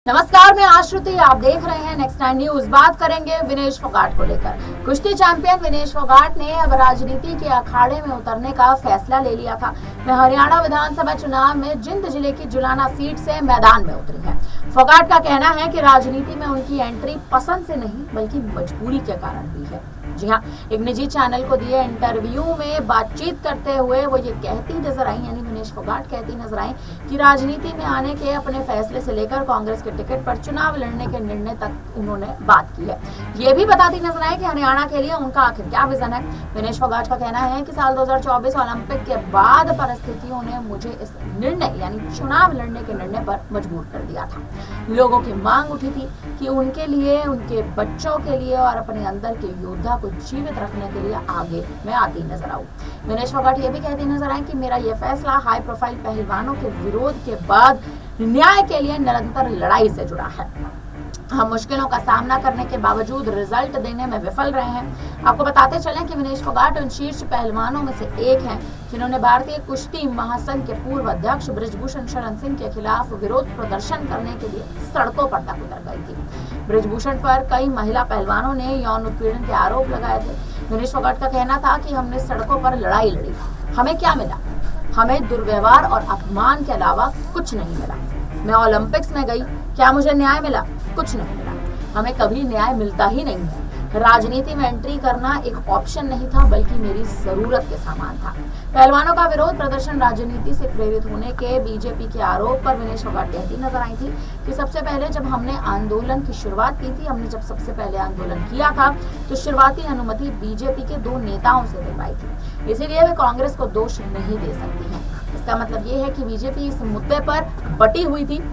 नमस्कार, मैं आश्रुति। आप देख रहे हैं नेक्स्ट 9 न्यूज। बात करेंगे विनेश फोगाट को लेकर। कुश्ती चैंपियन विनेश फोगाट ने अब राजनीति के अखाड़े में उतरने का फैसला ले लिया था। वह हरियाणा विधानसभा चुनाव में जिंद जिले की जुलाना सीट से मैदान में उतरी है। फोगाट का कहना है कि राजनीति में उनकी एंट्री पसंद से नहीं बल्कि मजबूरी के कारण हुई है। जी हाँ, एक निजी चैनल को दिए इंटरव्यू में बातचीत करते हुए वो ये कहती नजर आई, यानी विनेश फोगाट कहती नजर आई कि राजनीति में आने के अपने फैसले से लेकर कांग्रेस के टिकट पर चुनाव लड़ने के निर्णय तक उन्होंने बात की है। ये भी बताती नजर आई कि हरियाणा के लिए उनका आखिर क्या विजन है। विनेश फोगाट का कहना है कि साल 2024 ओलंपिक के बाद परिस्थितियों ने मुझे इस निर्णय यानी चुनाव लड़ने के निर्णय पर मजबूर कर दिया था। लोगों की मांग उठी थी कि उनके लिए, उनके बच्चों के लिए और अपने अंदर के योद्धा को जीवित रखने के लिए आगे मैं आती नजर आऊं। विनेश फोगाट ये भी कहती नजर आए कि मेरा यह फैसला हाई प्रोफाइल पहलवानों के विरोध के बाद न्याय के लिए निरंतर लड़ाई से जुड़ा है। हम मुश्किलों का सामना करने के बावजूद रिजल्ट देने में विफल रहे हैं। आपको बताते चलें कि विनेश फोगाट उन शीर्ष पहलवानों में से एक हैं जिन्होंने भारतीय कुश्ती महासंघ के पूर्व अध्यक्ष बृजभूषण शरण सिंह के खिलाफ विरोध प्रदर्शन करने के लिए सड़कों पर तक उतर गई थी। बृजभूषण पर कई महिला पहलवानों ने यौन उत्पीड़न के आरोप लगाए थे। विनेश फोगाट का कहना था कि हमने सड़कों पर लड़ाई लड़ी, हमें क्या मिला? हमें दुर्व्यवहार और अपमान के अलावा कुछ नहीं मिला। मैं ओलंपिक्स में गई, क्या मुझे न्याय मिला? कुछ नहीं मिला। हमें कभी न्याय मिलता ही नहीं है। राजनीति में एंट्री करना एक ऑप्शन नहीं था बल्कि मेरी जरूरत के सामान था। पहलवानों का विरोध प्रदर्शन राजनीति से प्रेरित होने के बीजेपी के आरोप पर विनेश फोगाट कहती नजर आई थी कि सबसे पहले जब हमने आंदोलन की शुरुआत की थी, हमने जब सबसे पहले आंदोलन किया था तो शुरुआती अनुमति बीजेपी के 2 नेताओं से दिलवाई थी, इसीलिए वे कांग्रेस को दोष नहीं दे सकती है। इसका मतलब ये है कि बीजेपी इस मुद्दे पर बटी हुई थी।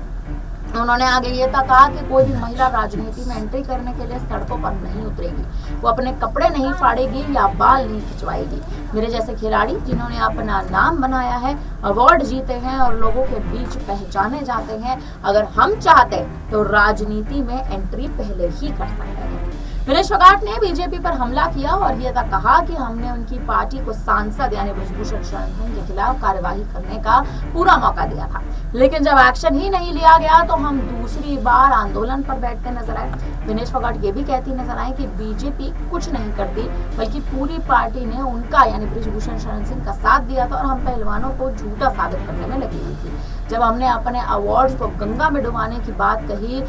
उन्होंने आगे ये तक कहा कि कोई भी महिला राजनीति में एंट्री करने के लिए सड़कों पर नहीं उतरेगी, वो अपने कपड़े नहीं फाड़ेगी या बाल नहीं खिंचवाएगी। मेरे जैसे खिलाड़ी जिन्होंने अपना नाम बनाया है, अवार्ड जीते हैं और लोगों के बीच पहचाने जाते हैं, अगर हम चाहते तो राजनीति में एंट्री पहले ही कर सकते हैं। विनेश फोगाट ने बीजेपी पर हमला किया और ये तक कहा कि हमने उनकी पार्टी को सांसद यानी बृजभूषण शरण सिंह के खिलाफ कार्यवाही करने का पूरा मौका दिया था, लेकिन जब एक्शन ही नहीं लिया गया तो हम दूसरी बार आंदोलन पर बैठते नजर आए। विनेश फोगाट ये भी कहती नजर आई कि बीजेपी कुछ नहीं करती बल्कि पूरी पार्टी ने उनका यानी बृजभूषण शरण सिंह का साथ दिया था और हम पहलवानों को झूठा साबित करने में लगी हुई थी। जब हमने अपने अवार्ड्स को गंगा में डुबाने की बात कही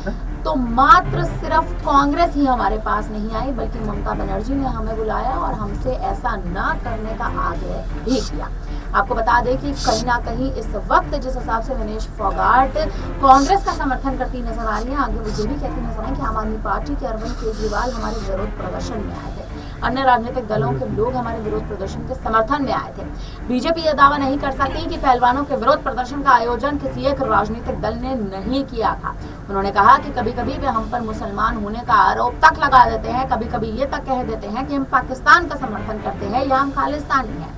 तो मात्र सिर्फ कांग्रेस ही हमारे पास नहीं आई बल्कि ममता बनर्जी ने हमें बुलाया और हमसे ऐसा ना करने का आग्रह भी किया। आपको बता दें कि कहीं ना कहीं इस वक्त जिस हिसाब से विनेश फोगाट कांग्रेस का समर्थन करती नजर आ रही है, आगे वो ये भी कहती नजर आई कि आम आदमी पार्टी के अरविंद केजरीवाल हमारे विरोध प्रदर्शन में आए थे, अन्य राजनीतिक दलों के लोग हमारे विरोध प्रदर्शन के समर्थन में आए थे। बीजेपी यह दावा नहीं कर सकती कि पहलवानों के विरोध प्रदर्शन का आयोजन किसी एक राजनीतिक दल ने नहीं किया था। उन्होंने कहा कि कभी कभी वे हम पर मुसलमान होने का आरोप तक लगा देते हैं, कभी कभी ये तक कह देते हैं कि हम पाकिस्तान का समर्थन करते हैं या हम खालिस्तानी हैं।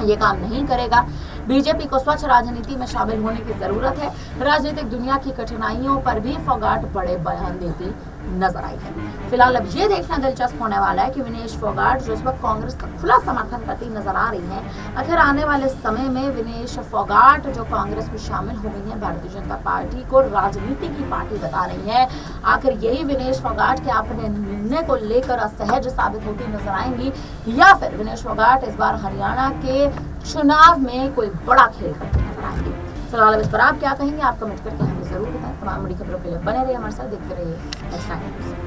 ये काम नहीं करेगा। बीजेपी को स्वच्छ राजनीति में शामिल होने की जरूरत है। राजनीतिक दुनिया की कठिनाइयों पर भी फोगाट बड़े बयान देती नजर आई है। फिलहाल अब ये देखना दिलचस्प होने वाला है कि विनेश फोगाट जो इस वक्त कांग्रेस का खुला समर्थन करती नजर आ रही है, आखिर आने वाले समय में विनेश फोगाट जो कांग्रेस में शामिल हो गई है, भारतीय जनता पार्टी को राजनीति की पार्टी बता रही है, आखिर यही विनेश फोगाट के अपने निर्णय को लेकर असहज साबित होती नजर आएंगी या फिर विनेश फोगाट इस बार हरियाणा के चुनाव में कोई बड़ा खेल करते नजर आएंगे। फिलहाल इस पर आप क्या कहेंगे? आप कमेंट करके हमें जरूर बताएं। तमाम बड़ी खबरों के लिए बने रहिए हमारे साथ, देखते रहिए नेक्स्ट टाइम।